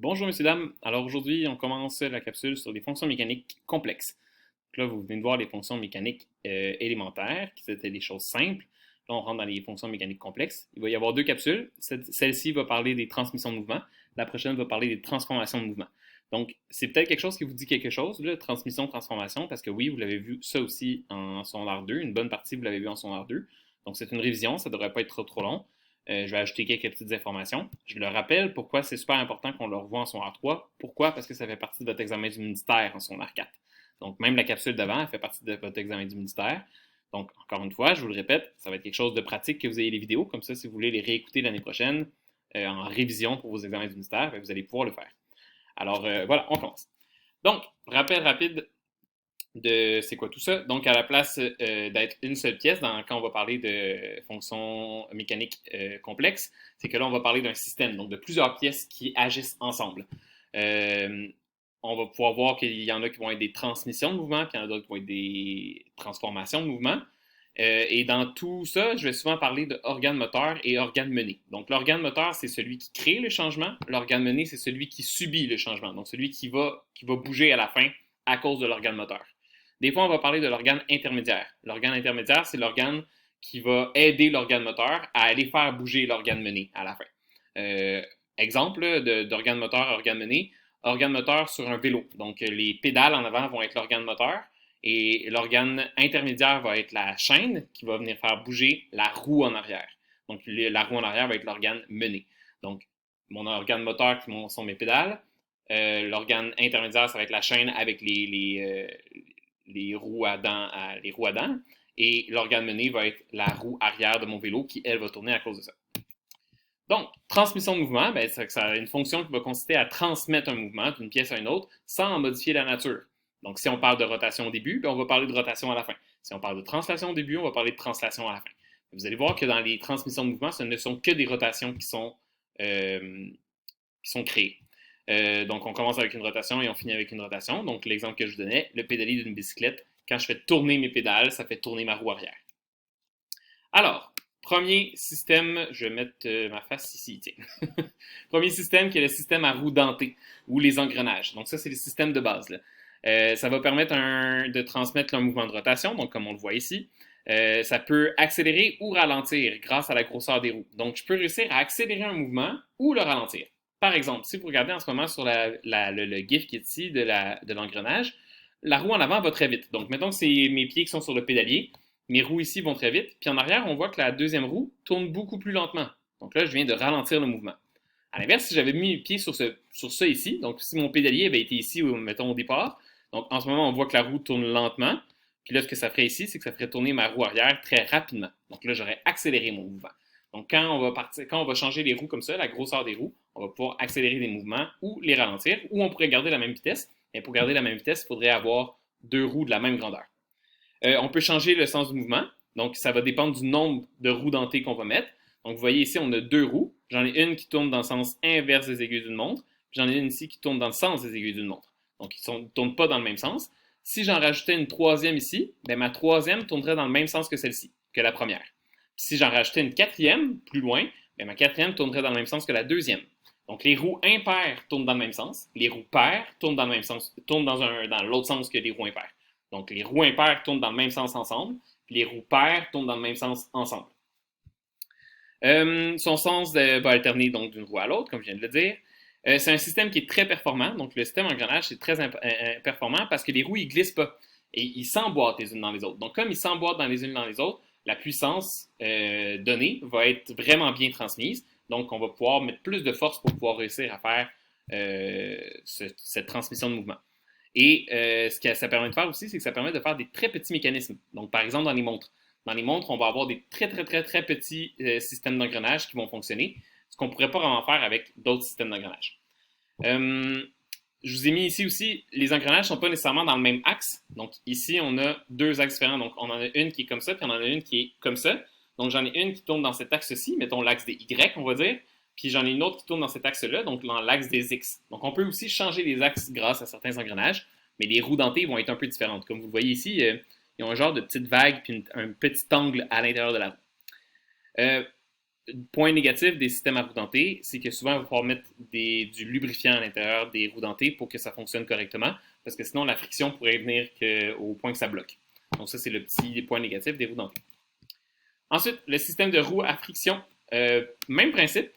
Bonjour messieurs, dames. Alors aujourd'hui, on commence la capsule sur les fonctions mécaniques complexes. Donc là, vous venez de voir les fonctions mécaniques élémentaires, qui étaient des choses simples. Là, on rentre dans les fonctions mécaniques complexes. Il va y avoir deux capsules. Celle-ci va parler des transmissions de mouvement. La prochaine va parler des transformations de mouvement. Donc, c'est peut-être quelque chose qui vous dit quelque chose, là, transmission, transformation, parce que oui, vous l'avez vu ça aussi en secondaire 2. Une bonne partie, vous l'avez vu en secondaire 2. Donc, c'est une révision, ça ne devrait pas être trop long. Je vais ajouter quelques petites informations. Je le rappelle pourquoi c'est super important qu'on le revoie en secondaire 3. Pourquoi? Parce que ça fait partie de votre examen du ministère en secondaire 4. Donc, même la capsule d'avant, elle fait partie de votre examen du ministère. Donc, encore une fois, je vous le répète, ça va être quelque chose de pratique que vous ayez les vidéos. Comme ça, si vous voulez les réécouter l'année prochaine en révision pour vos examens du ministère, vous allez pouvoir le faire. Alors, voilà, on commence. Donc, rappel rapide de c'est quoi tout ça. Donc, à la place d'être une seule pièce, quand on va parler de fonctions mécaniques complexes, c'est que là, on va parler d'un système, donc de plusieurs pièces qui agissent ensemble. Euh, on va pouvoir voir qu'il y en a qui vont être des transmissions de mouvement, puis il y en a d'autres qui vont être des transformations de mouvement. Et dans tout ça, je vais souvent parler d'organe moteur et organe mené. Donc, l'organe moteur, c'est celui qui crée le changement. L'organe mené, c'est celui qui subit le changement. Donc, celui qui va bouger à la fin à cause de l'organe moteur. Des fois, on va parler de l'organe intermédiaire. L'organe intermédiaire, c'est l'organe qui va aider l'organe moteur à aller faire bouger l'organe mené à la fin. Exemple d'organe moteur, organe mené. Organe moteur sur un vélo. Donc, les pédales en avant vont être l'organe moteur. Et l'organe intermédiaire va être la chaîne qui va venir faire bouger la roue en arrière. Donc, la roue en arrière va être l'organe mené. Donc, mon organe moteur qui sont mes pédales. L'organe intermédiaire, ça va être la chaîne avec les roues à dents. Et l'organe mené va être la roue arrière de mon vélo qui, elle, va tourner à cause de ça. Donc, transmission de mouvement, ben, ça a une fonction qui va consister à transmettre un mouvement d'une pièce à une autre sans en modifier la nature. Donc, si on parle de rotation au début, ben, on va parler de rotation à la fin. Si on parle de translation au début, on va parler de translation à la fin. Vous allez voir que dans les transmissions de mouvement, ce ne sont que des rotations qui sont créées. Donc, on commence avec une rotation et on finit avec une rotation. Donc, l'exemple que je vous donnais, le pédalier d'une bicyclette, quand je fais tourner mes pédales, ça fait tourner ma roue arrière. Alors, premier système, je vais mettre ma face ici, tiens. Premier système qui est le système à roue dentée ou les engrenages. Donc ça, c'est le système de base. Ça va permettre de transmettre un mouvement de rotation, donc comme on le voit ici. Ça peut accélérer ou ralentir grâce à la grosseur des roues. Donc je peux réussir à accélérer un mouvement ou le ralentir. Par exemple, si vous regardez en ce moment sur le GIF qui est ici de l'engrenage, la roue en avant va très vite. Donc mettons que c'est mes pieds qui sont sur le pédalier. Mes roues ici vont très vite. Puis en arrière, on voit que la deuxième roue tourne beaucoup plus lentement. Donc là, je viens de ralentir le mouvement. À l'inverse, si j'avais mis mes pieds sur ça ici, donc si mon pédalier avait été ici, mettons au départ, donc en ce moment, on voit que la roue tourne lentement. Puis là, ce que ça ferait ici, c'est que ça ferait tourner ma roue arrière très rapidement. Donc là, j'aurais accéléré mon mouvement. Donc quand on va changer les roues comme ça, la grosseur des roues, on va pouvoir accélérer les mouvements ou les ralentir, ou on pourrait garder la même vitesse. Mais pour garder la même vitesse, il faudrait avoir deux roues de la même grandeur. On peut changer le sens du mouvement. Donc, ça va dépendre du nombre de roues dentées qu'on va mettre. Donc, vous voyez ici, on a deux roues. J'en ai une qui tourne dans le sens inverse des aiguilles d'une montre. Puis j'en ai une ici qui tourne dans le sens des aiguilles d'une montre. Donc, ils ne tournent pas dans le même sens. Si j'en rajoutais une troisième ici, ben, ma troisième tournerait dans le même sens que celle-ci, que la première. Puis si j'en rajoutais une quatrième, plus loin, ben, ma quatrième tournerait dans le même sens que la deuxième. Donc, les roues impaires tournent dans le même sens. Les roues paires tournent dans le même sens, tournent dans l'autre sens que les roues impaires. Donc, les roues impaires tournent dans le même sens ensemble, puis les roues paires tournent dans le même sens ensemble. Son sens va alterner donc d'une roue à l'autre, comme je viens de le dire. C'est un système qui est très performant. Donc, le système engrenage, c'est très performant parce que les roues, ils glissent pas. Et ils s'emboîtent les unes dans les autres. Donc, comme ils s'emboîtent les unes dans les autres, la puissance donnée va être vraiment bien transmise. Donc, on va pouvoir mettre plus de force pour pouvoir réussir à faire cette transmission de mouvement. Et ce que ça permet de faire aussi, c'est que ça permet de faire des très petits mécanismes. Donc, par exemple, dans les montres. Dans les montres, on va avoir des très, très, très, très petits systèmes d'engrenage qui vont fonctionner, ce qu'on ne pourrait pas vraiment faire avec d'autres systèmes d'engrenage. Je vous ai mis ici aussi, les engrenages ne sont pas nécessairement dans le même axe. Donc, ici, on a deux axes différents. Donc, on en a une qui est comme ça, puis on en a une qui est comme ça. Donc, j'en ai une qui tourne dans cet axe-ci, mettons l'axe des Y, on va dire. Puis j'en ai une autre qui tourne dans cet axe-là, donc dans l'axe des X. Donc on peut aussi changer les axes grâce à certains engrenages, mais les roues dentées vont être un peu différentes. Comme vous le voyez ici, ils ont un genre de petite vague puis un petit angle à l'intérieur de la roue. Point négatif des systèmes à roues dentées, c'est que souvent, il va falloir mettre du lubrifiant à l'intérieur des roues dentées pour que ça fonctionne correctement, parce que sinon, la friction pourrait venir au point que ça bloque. Donc ça, c'est le petit point négatif des roues dentées. Ensuite, le système de roues à friction, même principe.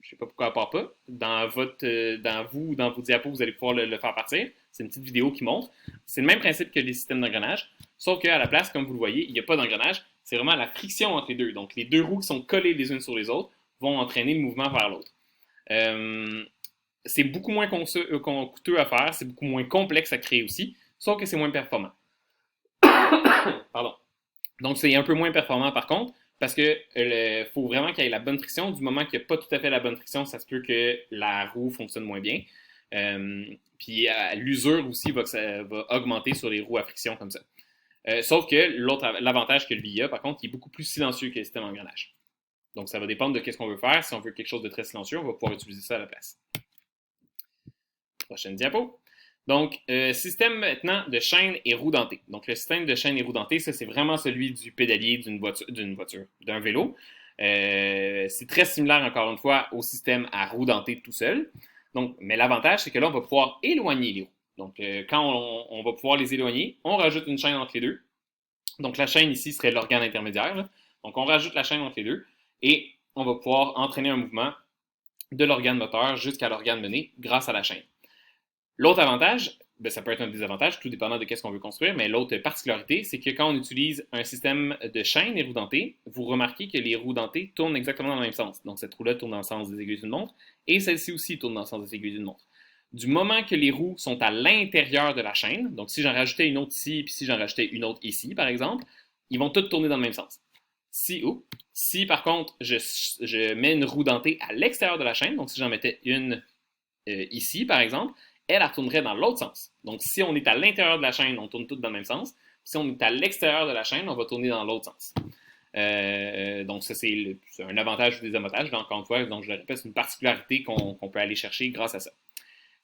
Je ne sais pas pourquoi elle part pas. Dans vos diapos, vous allez pouvoir le faire partir. C'est une petite vidéo qui montre. C'est le même principe que les systèmes d'engrenage, sauf qu'à la place, comme vous le voyez, il n'y a pas d'engrenage. C'est vraiment la friction entre les deux. Donc, les deux roues qui sont collées les unes sur les autres vont entraîner le mouvement vers l'autre. C'est beaucoup moins coûteux à faire, c'est beaucoup moins complexe à créer aussi, sauf que c'est moins performant. Pardon. Donc, c'est un peu moins performant par contre, parce que faut vraiment qu'il y ait la bonne friction. Du moment qu'il n'y a pas tout à fait la bonne friction, ça se peut que la roue fonctionne moins bien. Puis l'usure aussi va augmenter sur les roues à friction comme ça. Sauf que l'avantage que le VIA, par contre, il est beaucoup plus silencieux que le système engrenage. Donc, ça va dépendre de ce qu'on veut faire. Si on veut quelque chose de très silencieux, on va pouvoir utiliser ça à la place. Prochaine diapo. Donc, système maintenant de chaîne et roue dentée. Donc, le système de chaîne et roue dentée, ça, c'est vraiment celui du pédalier d'un vélo. C'est très similaire, encore une fois, au système à roue dentée tout seul. Donc, mais l'avantage, c'est que là, on va pouvoir éloigner les roues. Donc, quand on va pouvoir les éloigner, on rajoute une chaîne entre les deux. Donc, la chaîne ici serait l'organe intermédiaire. Là. Donc, on rajoute la chaîne entre les deux et on va pouvoir entraîner un mouvement de l'organe moteur jusqu'à l'organe mené grâce à la chaîne. L'autre avantage, ça peut être un désavantage, tout dépendant de ce qu'on veut construire, mais l'autre particularité, c'est que quand on utilise un système de chaîne et roues dentées, vous remarquez que les roues dentées tournent exactement dans le même sens. Donc, cette roue-là tourne dans le sens des aiguilles d'une montre et celle-ci aussi tourne dans le sens des aiguilles d'une montre. Du moment que les roues sont à l'intérieur de la chaîne, donc si j'en rajoutais une autre ici, puis si j'en rajoutais une autre ici, par exemple, ils vont toutes tourner dans le même sens. Si par contre, je mets une roue dentée à l'extérieur de la chaîne, donc si j'en mettais une ici, par exemple, elle retournerait dans l'autre sens. Donc, si on est à l'intérieur de la chaîne, on tourne toutes dans le même sens. Si on est à l'extérieur de la chaîne, on va tourner dans l'autre sens. Donc, ça, c'est un avantage ou des désavantage. Encore une fois, donc, je le répète, c'est une particularité qu'on peut aller chercher grâce à ça.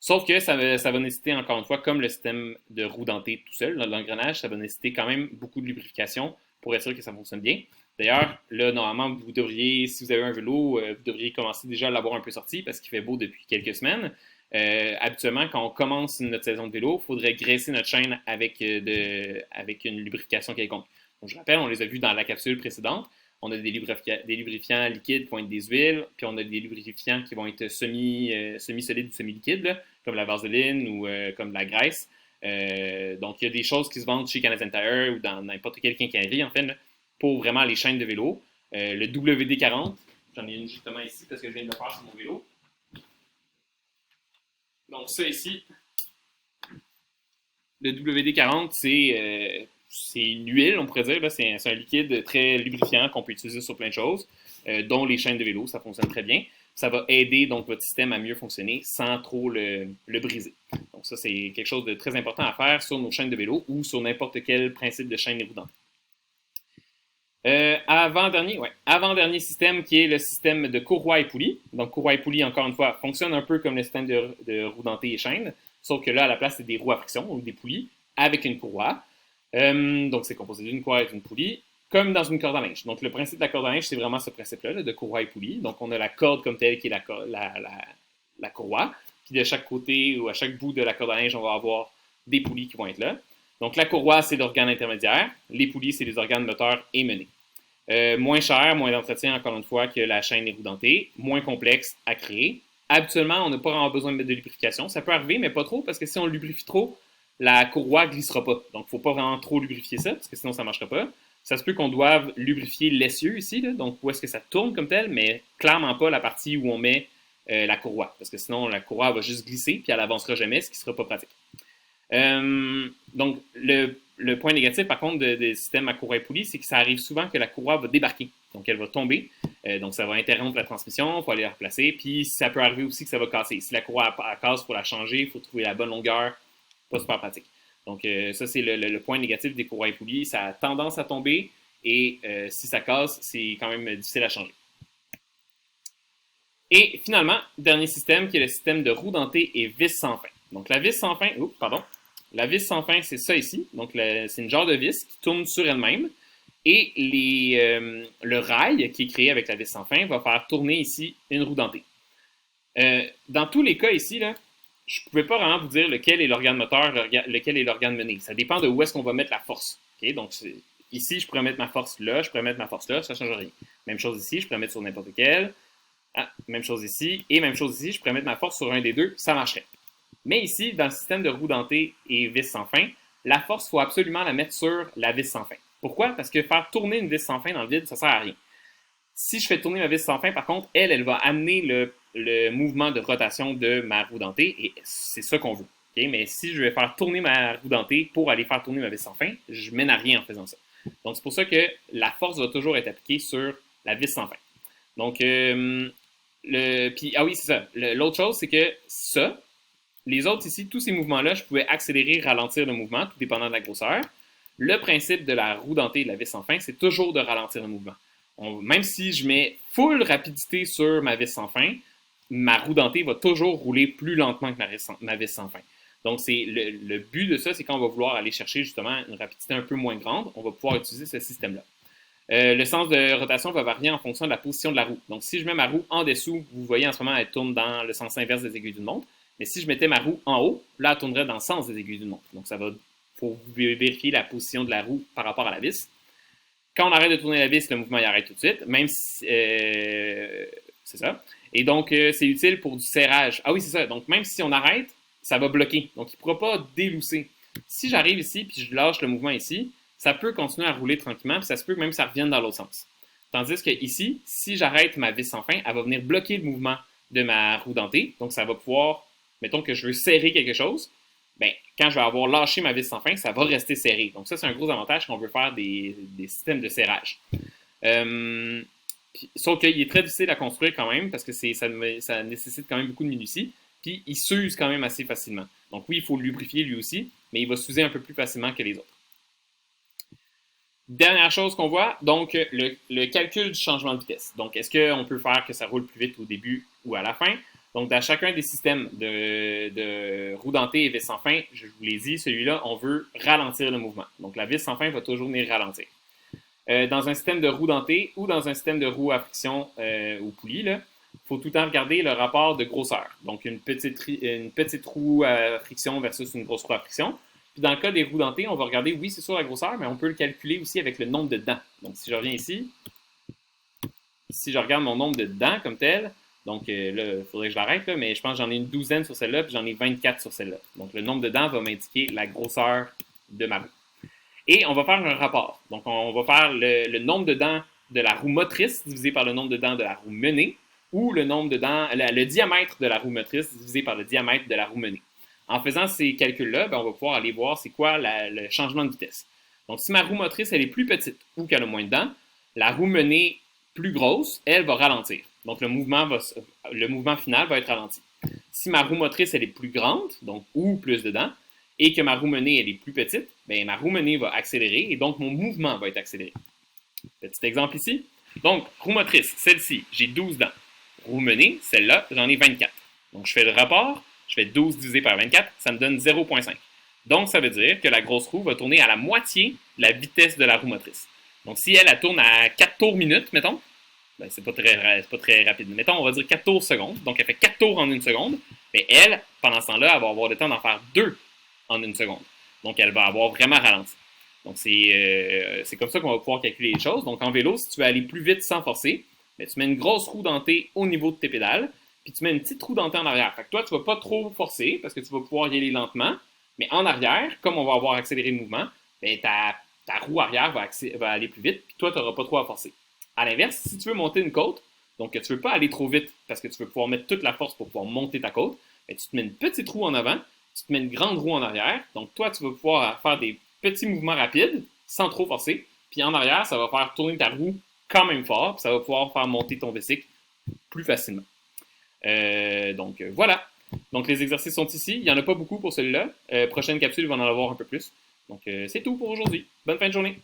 Sauf que ça va nécessiter, encore une fois, comme le système de roue dentée tout seul, l'engrenage, ça va nécessiter quand même beaucoup de lubrification pour être sûr que ça fonctionne bien. D'ailleurs, là, normalement, vous devriez, si vous avez un vélo, vous devriez commencer déjà à l'avoir un peu sorti parce qu'il fait beau depuis quelques semaines. Habituellement, quand on commence notre saison de vélo, il faudrait graisser notre chaîne avec une lubrification quelconque. Donc, je rappelle, on les a vus dans la capsule précédente. On a des lubrifiants liquides qui vont être des huiles, puis on a des lubrifiants qui vont être semi-solides ou semi-liquides, là, comme la vaseline ou comme la graisse. Donc, il y a des choses qui se vendent chez Canadian Tire ou dans n'importe quelle quincaillerie, en fait, là, pour vraiment les chaînes de vélo. Le WD-40, j'en ai une justement ici parce que je viens de le faire sur mon vélo. Donc, ça ici, le WD-40, c'est une huile, on pourrait dire. C'est un liquide très lubrifiant qu'on peut utiliser sur plein de choses, dont les chaînes de vélo. Ça fonctionne très bien. Ça va aider donc votre système à mieux fonctionner sans trop le briser. Donc, ça, c'est quelque chose de très important à faire sur nos chaînes de vélo ou sur n'importe quel principe de chaîne éroudante. Avant-dernier système qui est le système de courroie et poulie. Donc, courroie et poulie, encore une fois, fonctionne un peu comme le système de roue dentée et chaîne, sauf que là, à la place, c'est des roues à friction, ou des poulies, avec une courroie. Donc, c'est composé d'une courroie et d'une poulie, comme dans une corde à linge. Donc, le principe de la corde à linge, c'est vraiment ce principe-là, là, de courroie et poulie. Donc, on a la corde comme telle qui est la courroie. Puis, de chaque côté ou à chaque bout de la corde à linge, on va avoir des poulies qui vont être là. Donc, la courroie, c'est l'organe intermédiaire. Les poulies, c'est les organes moteurs et menés. Moins cher, moins d'entretien, encore une fois, que la chaîne et roue dentée. Moins complexe à créer. Habituellement, on n'a pas vraiment besoin de mettre de lubrification. Ça peut arriver, mais pas trop, parce que si on lubrifie trop, la courroie ne glissera pas. Donc, il ne faut pas vraiment trop lubrifier ça, parce que sinon, ça ne marchera pas. Ça se peut qu'on doive lubrifier l'essieu ici, là, donc où est-ce que ça tourne comme tel, mais clairement pas la partie où on met la courroie, parce que sinon, la courroie va juste glisser, puis elle n'avancera jamais, ce qui ne sera pas pratique. Donc, le point négatif, par contre, des systèmes à courroie et poulie, c'est que ça arrive souvent que la courroie va débarquer. Donc, elle va tomber. Donc, ça va interrompre la transmission. Il faut aller la replacer. Puis, ça peut arriver aussi que ça va casser. Si la courroie casse, il faut la changer. Il faut trouver la bonne longueur. Pas super pratique. Donc, ça, c'est le point négatif des courroies et poulies. Ça a tendance à tomber. Et si ça casse, c'est quand même difficile à changer. Et finalement, dernier système qui est le système de roue dentée et vis sans fin. Donc, la vis sans fin, la vis sans fin, c'est ça ici. Donc, c'est une genre de vis qui tourne sur elle-même. Et le rail qui est créé avec la vis sans fin va faire tourner ici une roue dentée. Dans tous les cas ici, là, je ne pouvais pas vraiment vous dire lequel est l'organe moteur, lequel est l'organe mené. Ça dépend de où est-ce qu'on va mettre la force. Okay? Donc, ici, je pourrais mettre ma force là, je pourrais mettre ma force là, ça ne change rien. Même chose ici, je pourrais mettre sur n'importe lequel. Ah, même chose ici. Et même chose ici, je pourrais mettre ma force sur un des deux, ça marcherait. Mais ici, dans le système de roue dentée et vis sans fin, la force, il faut absolument la mettre sur la vis sans fin. Pourquoi? Parce que faire tourner une vis sans fin dans le vide, ça ne sert à rien. Si je fais tourner ma vis sans fin, par contre, elle va amener le mouvement de rotation de ma roue dentée et c'est ça qu'on veut. Okay? Mais si je vais faire tourner ma roue dentée pour aller faire tourner ma vis sans fin, je mène à rien en faisant ça. Donc, c'est pour ça que la force va toujours être appliquée sur la vis sans fin. Donc, puis, ah oui, c'est ça. L'autre chose, c'est que ça, les autres ici, tous ces mouvements-là, je pouvais accélérer, ralentir le mouvement, tout dépendant de la grosseur. Le principe de la roue dentée et de la vis sans fin, c'est toujours de ralentir le mouvement. Même si je mets full rapidité sur ma vis sans fin, ma roue dentée va toujours rouler plus lentement que ma vis sans fin. Donc, le but de ça, c'est quand on va vouloir aller chercher justement une rapidité un peu moins grande, on va pouvoir utiliser ce système-là. Le sens de rotation va varier en fonction de la position de la roue. Donc, si je mets ma roue en dessous, vous voyez en ce moment, elle tourne dans le sens inverse des aiguilles d'une montre. Mais si je mettais ma roue en haut, là, elle tournerait dans le sens des aiguilles d'une montre. Donc, faut vérifier la position de la roue par rapport à la vis. Quand on arrête de tourner la vis, le mouvement il arrête tout de suite, même si. C'est ça. Et donc, c'est utile pour du serrage. Ah oui, c'est ça. Donc, même si on arrête, ça va bloquer. Donc, il ne pourra pas délousser. Si j'arrive ici puis je lâche le mouvement ici, ça peut continuer à rouler tranquillement, puis ça se peut que même ça revienne dans l'autre sens. Tandis que ici, si j'arrête ma vis sans fin, elle va venir bloquer le mouvement de ma roue dentée. Donc, ça va pouvoir, mettons que je veux serrer quelque chose, ben, quand je vais avoir lâché ma vis sans fin, ça va rester serré. Donc, ça, c'est un gros avantage quand on veut faire des systèmes de serrage. Sauf qu'il est très difficile à construire quand même, parce que ça nécessite quand même beaucoup de minutie, puis il s'use quand même assez facilement. Donc, oui, il faut le lubrifier lui aussi, mais il va s'user un peu plus facilement que les autres. Dernière chose qu'on voit, donc le calcul du changement de vitesse. Donc, est-ce qu'on peut faire que ça roule plus vite au début ou à la fin? Donc, dans chacun des systèmes de roue dentée et vis sans fin, je vous l'ai dit, celui-là, on veut ralentir le mouvement. Donc, la vis sans fin va toujours venir ralentir. Dans un système de roue dentée ou dans un système de roue à friction ou poulie, il faut tout le temps regarder le rapport de grosseur. Donc, une petite roue à friction versus une grosse roue à friction. Puis dans le cas des roues dentées, on va regarder, oui, c'est sûr la grosseur, mais on peut le calculer aussi avec le nombre de dents. Donc, si je reviens ici, si je regarde mon nombre de dents comme tel, donc là, il faudrait que je l'arrête, mais je pense que j'en ai une douzaine sur celle-là, puis j'en ai 24 sur celle-là. Donc, le nombre de dents va m'indiquer la grosseur de ma roue. Et on va faire un rapport. Donc, on va faire le nombre de dents de la roue motrice divisé par le nombre de dents de la roue menée, ou le nombre de dents, le diamètre de la roue motrice divisé par le diamètre de la roue menée. En faisant ces calculs-là, on va pouvoir aller voir c'est quoi le changement de vitesse. Donc, si ma roue motrice elle est plus petite ou qu'elle a moins de dents, la roue menée plus grosse, elle va ralentir. Donc, le mouvement final va être ralenti. Si ma roue motrice elle est plus grande, donc ou plus de dents, et que ma roue menée elle est plus petite, bien, ma roue menée va accélérer et donc mon mouvement va être accéléré. Petit exemple ici. Donc, roue motrice, celle-ci, j'ai 12 dents. Roue menée, celle-là, j'en ai 24. Donc, je fais le rapport. Je fais 12 divisé par 24, ça me donne 0,5. Donc, ça veut dire que la grosse roue va tourner à la moitié de la vitesse de la roue motrice. Donc, si elle tourne à 4 tours minute, mettons, ben, c'est pas très rapide. Mettons, on va dire 4 tours seconde. Donc, elle fait 4 tours en une seconde. Mais elle, pendant ce temps-là, elle va avoir le temps d'en faire 2 en une seconde. Donc, elle va avoir vraiment ralenti. Donc, c'est comme ça qu'on va pouvoir calculer les choses. Donc, en vélo, si tu veux aller plus vite sans forcer, ben, tu mets une grosse roue dentée au niveau de tes pédales, puis tu mets une petite roue dentée en arrière. Fait que toi, tu ne vas pas trop forcer parce que tu vas pouvoir y aller lentement. Mais en arrière, comme on va avoir accéléré le mouvement, ben, ta roue arrière va aller plus vite, puis toi, tu n'auras pas trop à forcer. À l'inverse, si tu veux monter une côte, donc que tu ne veux pas aller trop vite parce que tu veux pouvoir mettre toute la force pour pouvoir monter ta côte, ben, tu te mets une petite roue en avant, tu te mets une grande roue en arrière. Donc toi, tu vas pouvoir faire des petits mouvements rapides sans trop forcer. Puis en arrière, ça va faire tourner ta roue quand même fort, puis ça va pouvoir faire monter ton bicycle plus facilement. Donc voilà. Donc les exercices sont ici. Il n'y en a pas beaucoup pour celui-là. Prochaine capsule, il va en avoir un peu plus. Donc c'est tout pour aujourd'hui. Bonne fin de journée.